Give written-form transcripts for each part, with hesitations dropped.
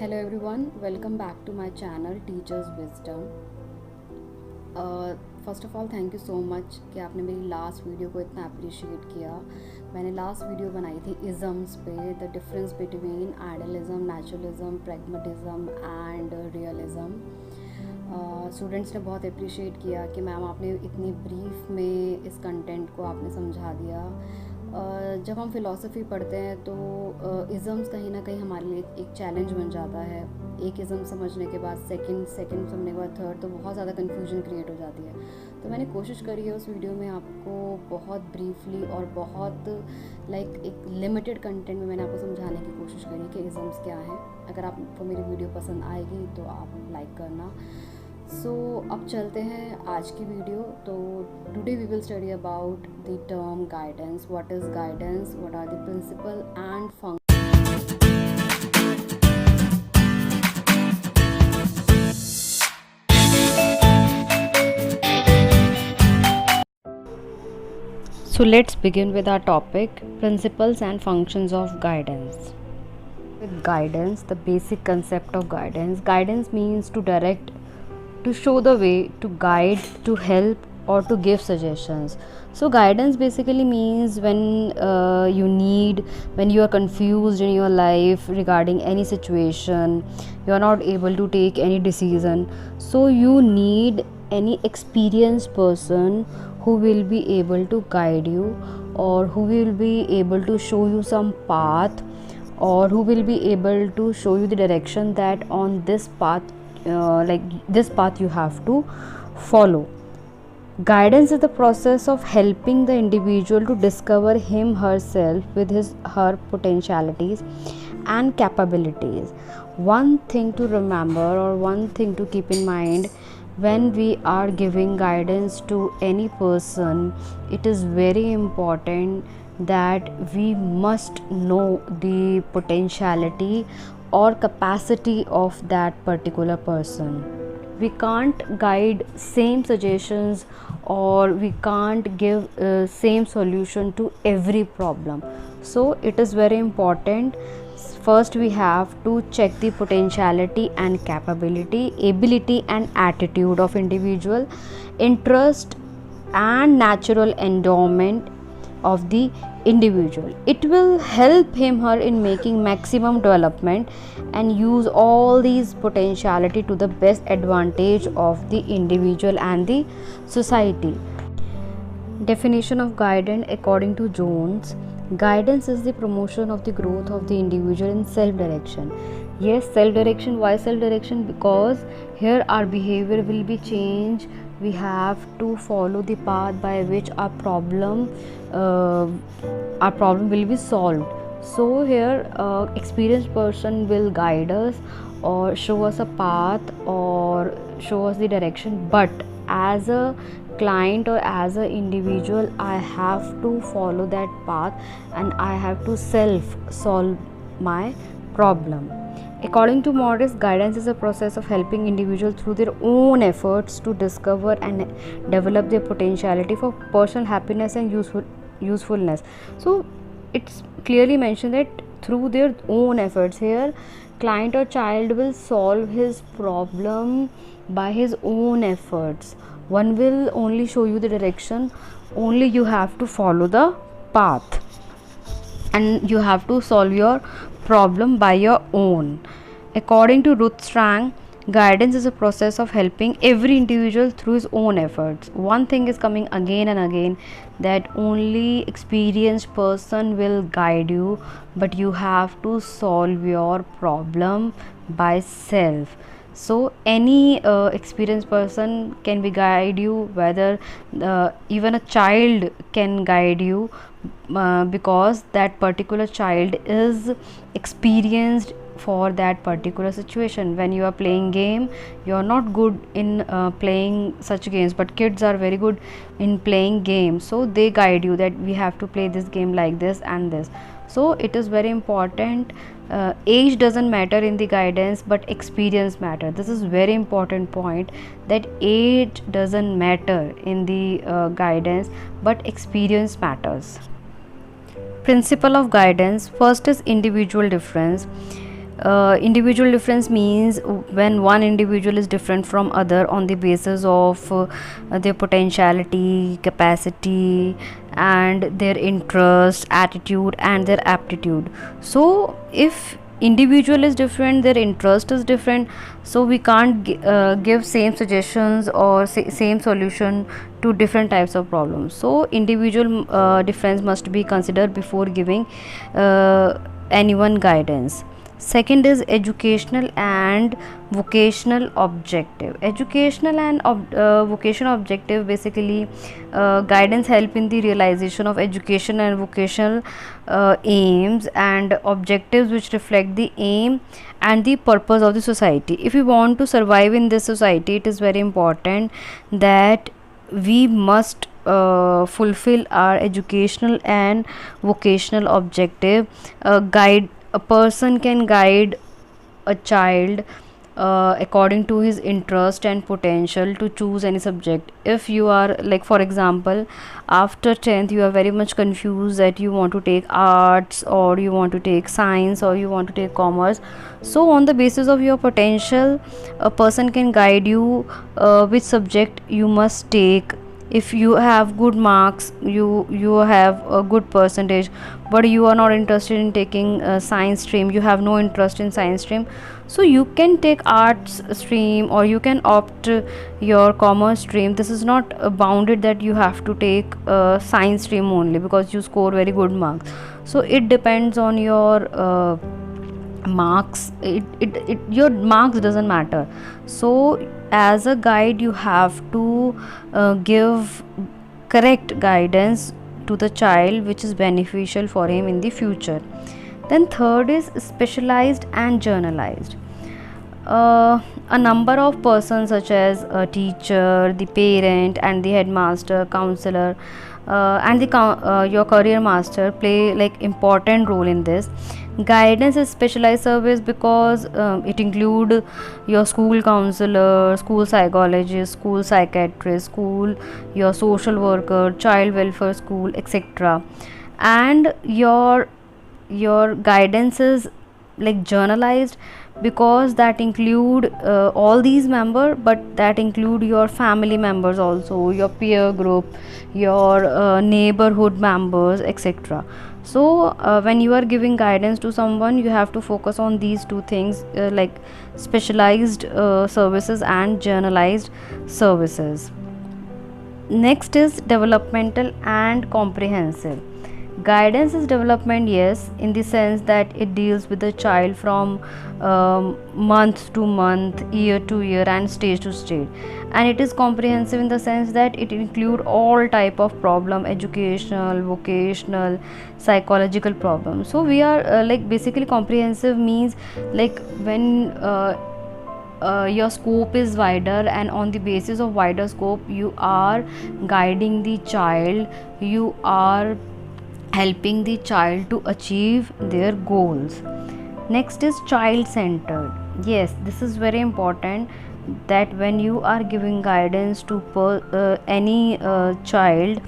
Hello everyone, welcome back to my channel Teachers Wisdom. First of all thank you so much कि आपने मेरी last video को इतना appreciate किया। मैंने लास्ट वीडियो बनाई थी इज़म्स पे, the difference between idealism, naturalism, pragmatism and realism. Students ने बहुत अप्रिशिएट किया कि मैम आपने इतनी ब्रीफ में इस कंटेंट को आपने समझा दिया। जब हम फ़िलासफ़ी पढ़ते हैं तो इज़म्स कहीं ना कहीं हमारे लिए एक चैलेंज बन जाता है। एक इज़म समझने के बाद सेकंड समझने के बाद थर्ड, तो बहुत ज़्यादा कन्फ्यूजन क्रिएट हो जाती है। तो मैंने कोशिश करी है उस वीडियो में आपको बहुत ब्रीफली और बहुत एक लिमिटेड कंटेंट में मैंने आपको समझाने की कोशिश करी कि इज़म्स क्या हैं। अगर आपको मेरी वीडियो पसंद आएगी तो आप लाइक करना। अब चलते हैं आज की वीडियो। तो today we will study about the term guidance. What is guidance, what are the principle and function. So let's begin with our topic, principles and functions of guidance. With guidance, the basic concept of guidance. Guidance means to direct, to show the way, to guide, to help, or to give suggestions. So guidance basically means when when you are confused in your life regarding any situation, you are not able to take any decision, so you need any experienced person who will be able to guide you, or who will be able to show you some path, or who will be able to show you the direction that on this path, this path you have to follow. Guidance is the process of helping the individual to discover him herself with her potentialities and capabilities. One thing to remember, or one thing to keep in mind, when we are giving guidance to any person, it is very important that we must know the potentiality or capacity of that particular person. We can't guide same suggestions, or we can't give same solution to every problem. So it is very important. First we have to check the potentiality and capability, ability and attitude of individual, interest and natural endowment of the individual. It will help him her in making maximum development and use all these potentiality to the best advantage of the individual and the society. Definition of guidance according to Jones. Guidance is the promotion of the growth of the individual in self-direction. Yes, self-direction. Why self-direction? Because here our behavior will be changed. We have to follow the path by which our problem will be solved. So here experienced person will guide us or show us a path or show us the direction, but as a client or as an individual, I have to follow that path and I have to self solve my problem. According to Morris, guidance is a process of helping individuals through their own efforts to discover and develop their potentiality for personal happiness and usefulness. So it's clearly mentioned that through their own efforts. Here client or child will solve his problem by his own efforts. One will only show you the direction, only you have to follow the path and you have to solve your problem by your own. According to Ruth Strang, guidance is a process of helping every individual through his own efforts. One thing is coming again and again, that only experienced person will guide you, but you have to solve your problem by self. So any experienced person can be guide you, whether even a child can guide you, because that particular child is experienced for that particular situation. When you are playing game, you are not good in playing such games, but kids are very good in playing games, so they guide you that we have to play this game like this and this. So it is very important. Age doesn't matter in the guidance, but experience matter. This is very important point, that age doesn't matter in the guidance, but experience matters. Principle of guidance. First is individual difference. Individual difference means when one individual is different from other on the basis of their potentiality, capacity, and their interest, attitude, and their aptitude. So if individual is different, their interest is different, so we can't give same suggestions or same solution to different types of problems. So individual difference must be considered before giving anyone guidance. Second is educational and vocational objective. Educational and vocational objective, basically guidance help in the realization of education and vocational aims and objectives which reflect the aim and the purpose of the society. If we want to survive in this society, it is very important that we must fulfill our educational and vocational objective. Guide A person can guide a child according to his interest and potential to choose any subject. If you are, like for example, after 10th you are very much confused that you want to take arts or you want to take science or you want to take commerce, so on the basis of your potential, a person can guide you which subject you must take. If you have good marks, you have a good percentage, but you are not interested in taking science stream, you have no interest in science stream, so you can take arts stream or you can opt your commerce stream. This is not bounded that you have to take science stream only because you score very good marks. So it depends on your marks. Your marks doesn't matter. So as a guide you have to give correct guidance to the child which is beneficial for him in the future. Then third is specialized and generalized. A number of persons such as a teacher, the parent, and the headmaster, counselor, and your career master play like important role in this. Guidance is specialized service because it include your school counselor, school psychologist, school psychiatrist, your social worker, child welfare school, etc. And your guidance is like journalized because that include all these members, but that include your family members also, your peer group, your neighborhood members, etc. So when you are giving guidance to someone, you have to focus on these two things, like specialized services and generalized services. Next is developmental and comprehensive. Guidance is development, yes, in the sense that it deals with the child from month to month, year to year, and stage to stage. And it is comprehensive in the sense that it include all type of problem: educational, vocational, psychological problems. So we are like basically comprehensive means like when your scope is wider, and on the basis of wider scope you are guiding the child, you are helping the child to achieve their goals. Next is child centered. Yes, this is very important, that when you are giving guidance to any child,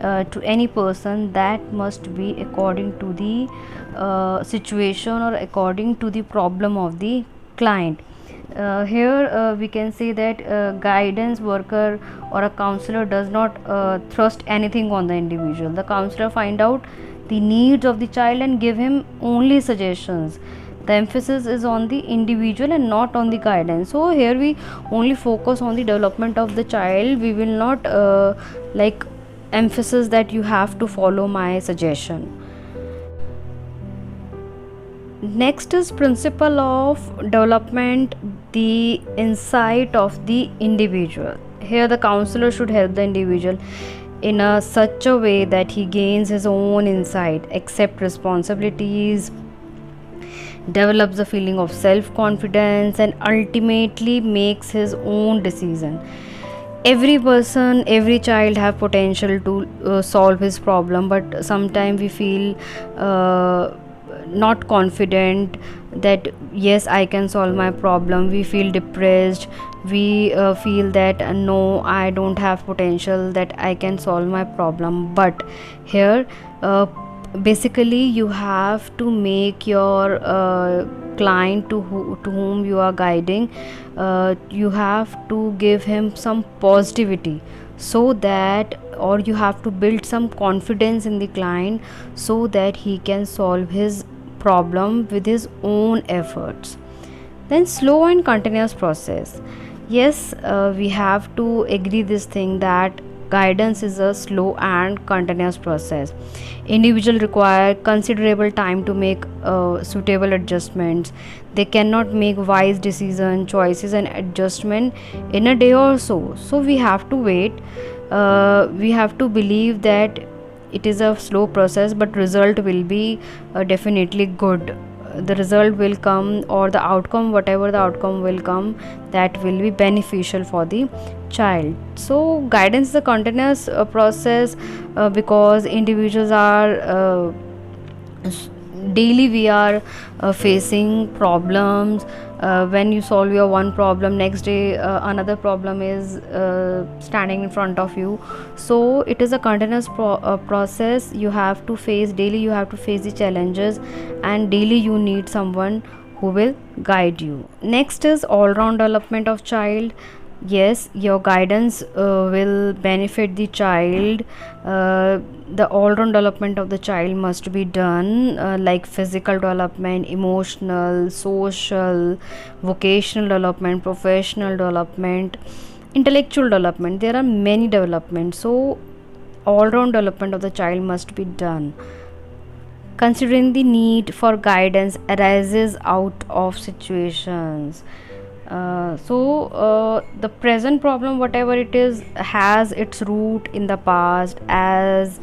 to any person, that must be according to the situation or according to the problem of the client. Here we can say that guidance worker or a counselor does not thrust anything on the individual. The counselor find out the needs of the child and give him only suggestions. The emphasis is on the individual and not on the guidance. So here we only focus on the development of the child. We will not like emphasis that you have to follow my suggestion. Next is principle of development, the insight of the individual. Here the counselor should help the individual in such a way that he gains his own insight, accept responsibilities, develops the feeling of self-confidence, and ultimately makes his own decision. Every person, every child have potential to solve his problem, but sometimes we feel not confident that yes, I can solve my problem. We feel depressed, we feel that no, I don't have potential that I can solve my problem. But here basically you have to make your client to whom you are guiding, you have to give him some positivity, so that, or you have to build some confidence in the client so that he can solve his problem with his own efforts. Then slow and continuous process. Yes, we have to agree this thing that guidance is a slow and continuous process. Individual require considerable time to make suitable adjustments. They cannot make wise decision choices and adjustment in a day or so. So we have to wait. We have to believe that it is a slow process, but result will be definitely good. The result will come, or the outcome, whatever the outcome will come, that will be beneficial for the child. So guidance is a continuous process, because individuals are daily we are facing problems. When you solve your one problem, next day another problem is standing in front of you. So it is a continuous process. You have to face daily, you have to face the challenges, and daily you need someone who will guide you. Next is all round development of child. Yes, your guidance will benefit the child. The all round development of the child must be done, like physical development, emotional, social, vocational development, professional development, intellectual development. There are many developments, so all round development of the child must be done. Considering the need for guidance arises out of situations. The present problem, whatever it is, has its root in the past, as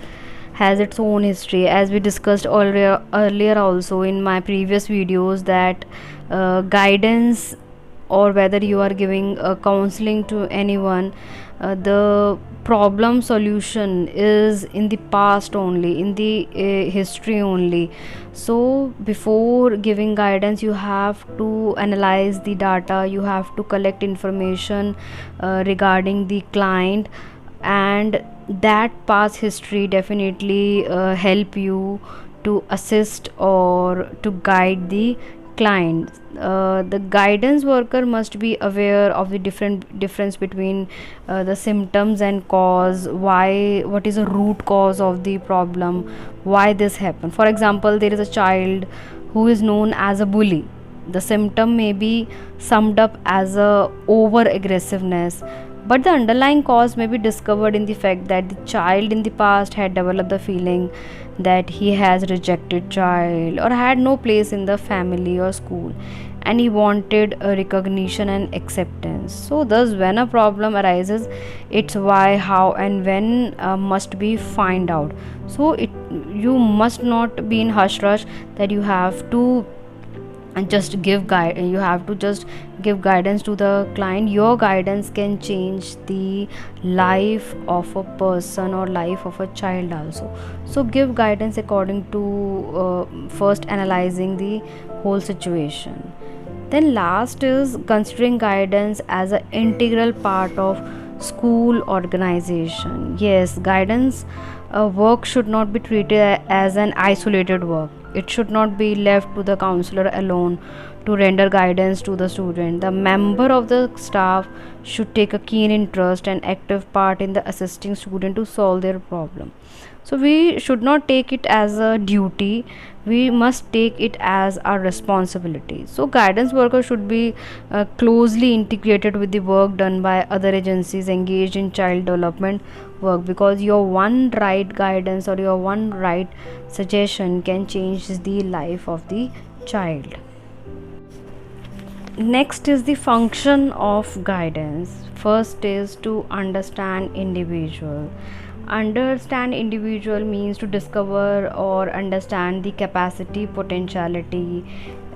has its own history, as we discussed earlier also in my previous videos, that guidance, or whether you are giving counseling to anyone, the problem solution is in the past only, in the history only. So before giving guidance, you have to analyze the data, you have to collect information regarding the client, and that past history definitely help you to assist or to guide the client. The guidance worker must be aware of the difference between the symptoms and cause. What is the root cause of the problem, why this happened. For example, there is a child who is known as a bully. The symptom may be summed up as a over aggressiveness, but the underlying cause may be discovered in the fact that the child in the past had developed the feeling that he has rejected child or had no place in the family or school, and he wanted a recognition and acceptance. So thus when a problem arises, its why, how and when must be find out. So you must not be in hush rush that you have to just give guide, you have to just give guidance to the client. Your guidance can change the life of a person or life of a child also. So give guidance according to first analyzing the whole situation. Then last is considering guidance as an integral part of school organization. Yes, guidance work should not be treated as an isolated work. It should not be left to the counselor alone to render guidance to the student. The member of the staff should take a keen interest and active part in the assisting student to solve their problem. So we should not take it as a duty, we must take it as our responsibility. So guidance workers should be closely integrated with the work done by other agencies engaged in child development work, because your one right guidance or your one right suggestion can change the life of the child. Next is the function of guidance. First is to understand individual. Understand individual means to discover or understand the capacity, potentiality,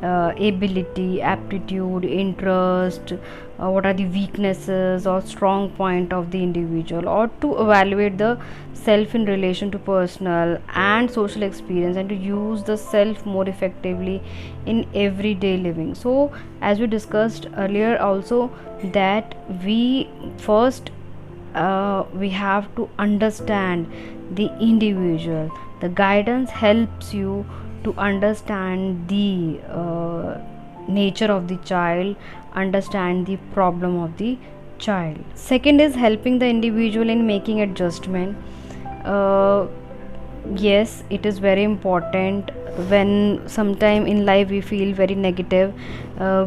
ability, aptitude, interest, what are the weaknesses or strong point of the individual, or to evaluate the self in relation to personal and social experience, and to use the self more effectively in everyday living. So as we discussed earlier also, that we first we have to understand the individual. The guidance helps you to understand the nature of the child, understand the problem of the child. Second is helping the individual in making adjustment. uh, yes, it is very important. When sometime in life we feel very negative,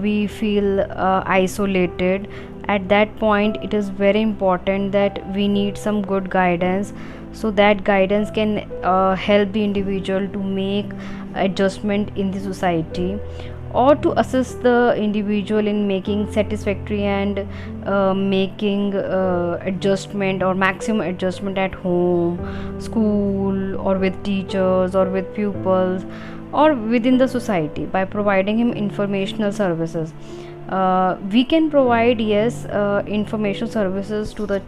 we feel isolated, at that point it is very important that we need some good guidance, so that guidance can help the individual to make adjustment in the society, or to assist the individual in making satisfactory and making adjustment or maximum adjustment at home, school, or with teachers, or with pupils, or within the society, by providing him informational services. We can provide, yes, information services to the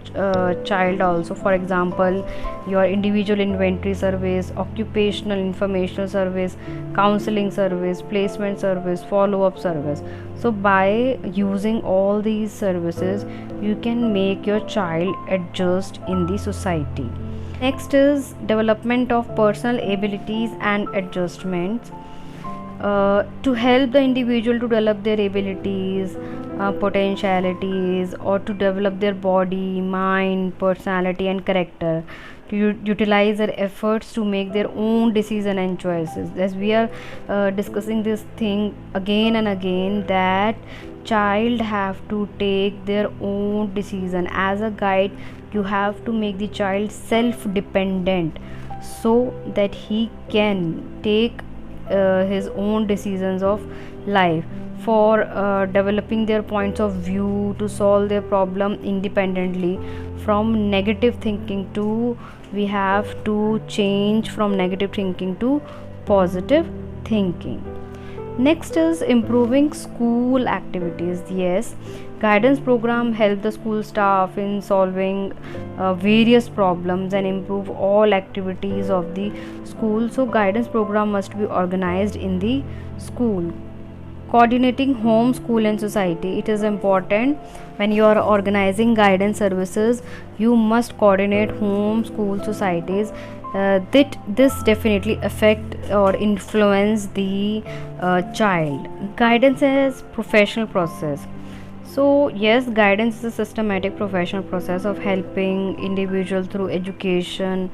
child also. For example, your individual inventory service, occupational informational service, counseling service, placement service, follow up service. So by using all these services, you can make your child adjust in the society. Next is development of personal abilities and adjustments. To help the individual to develop their abilities, potentialities, or to develop their body, mind, personality, and character, to utilize their efforts to make their own decision and choices. As we are discussing this thing again and again, that child have to take their own decision. As a guide, you have to make the child self dependent, so that he can take his own decisions of life, for developing their points of view, to solve their problem independently. From negative thinking to, we have to change from negative thinking to positive thinking. Next is improving school activities. Yes, guidance program help the school staff in solving various problems and improve all activities of the school. So guidance program must be organized in the school. Coordinating home, school, and society, it is important. When you are organizing guidance services, you must coordinate home, school, societies. That this definitely affect or influence the child. Guidance is professional process. So yes, guidance is a systematic professional process of helping individual through education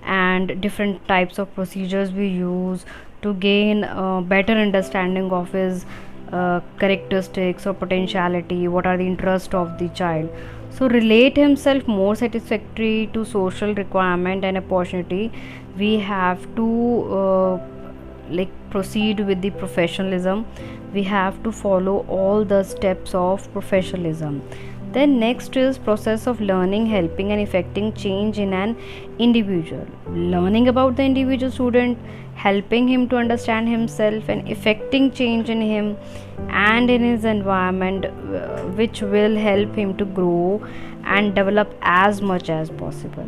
and different types of procedures we use to gain better understanding of his characteristics or potentiality, what are the interests of the child. So relate himself more satisfactory to social requirement and opportunity. We have to proceed with the professionalism. We have to follow all the steps of professionalism. Then next is process of learning, helping and effecting change in an individual. Learning about the individual student, helping him to understand himself and effecting change in him and in his environment, which will help him to grow and develop as much as possible.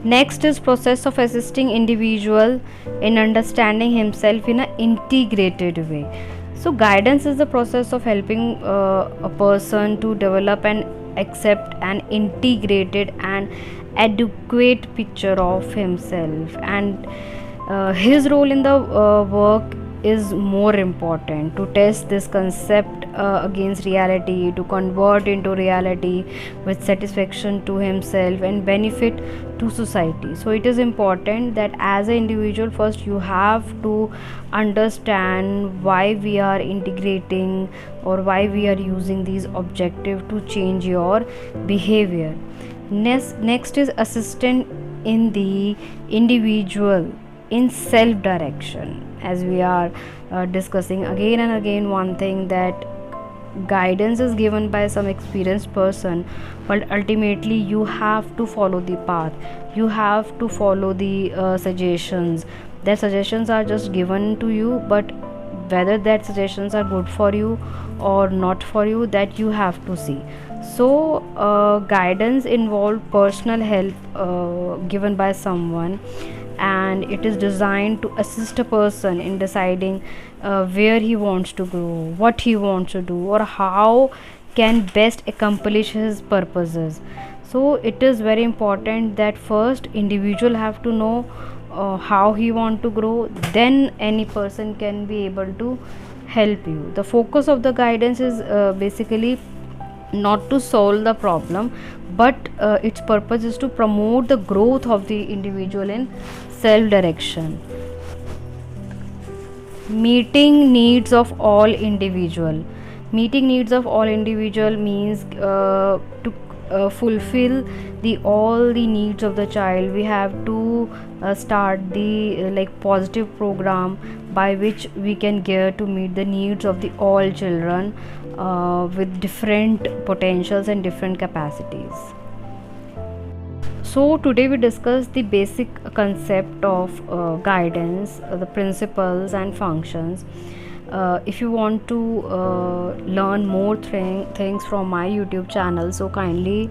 Next is process of assisting individual in understanding himself in an integrated way. So guidance is the process of helping a person to develop and accept an integrated and adequate picture of himself, and his role in the work is more important to test this concept against reality, to convert into reality with satisfaction to himself and benefit to society. So it is important that as an individual, first you have to understand why we are integrating or why we are using these objectives to change your behavior. Next is assistant in the individual in self direction. As we are discussing again and again, one thing, that guidance is given by some experienced person, but ultimately you have to follow the path, you have to follow the suggestions. Their suggestions are just given to you, but whether that suggestions are good for you or not for you, that you have to see. So guidance involves personal help given by someone, and it is designed to assist a person in deciding where he wants to go, what he wants to do, or how can best accomplish his purposes. So it is very important that first individual have to know how he want to grow, then any person can be able to help you. The focus of the guidance is basically not to solve the problem, but its purpose is to promote the growth of the individual in self direction. Meeting needs of all individual. Meeting needs of all individual means to fulfill the all the needs of the child, we have to start the like positive program by which we can get to meet the needs of the all children with different potentials and different capacities. So today we discussed the basic concept of guidance, the principles and functions. If you want to learn more things from my YouTube channel, so kindly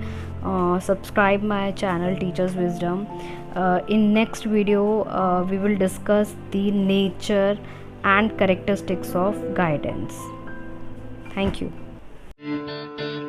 subscribe my channel Teachers Wisdom. In next video we will discuss the nature and characteristics of guidance. Thank you.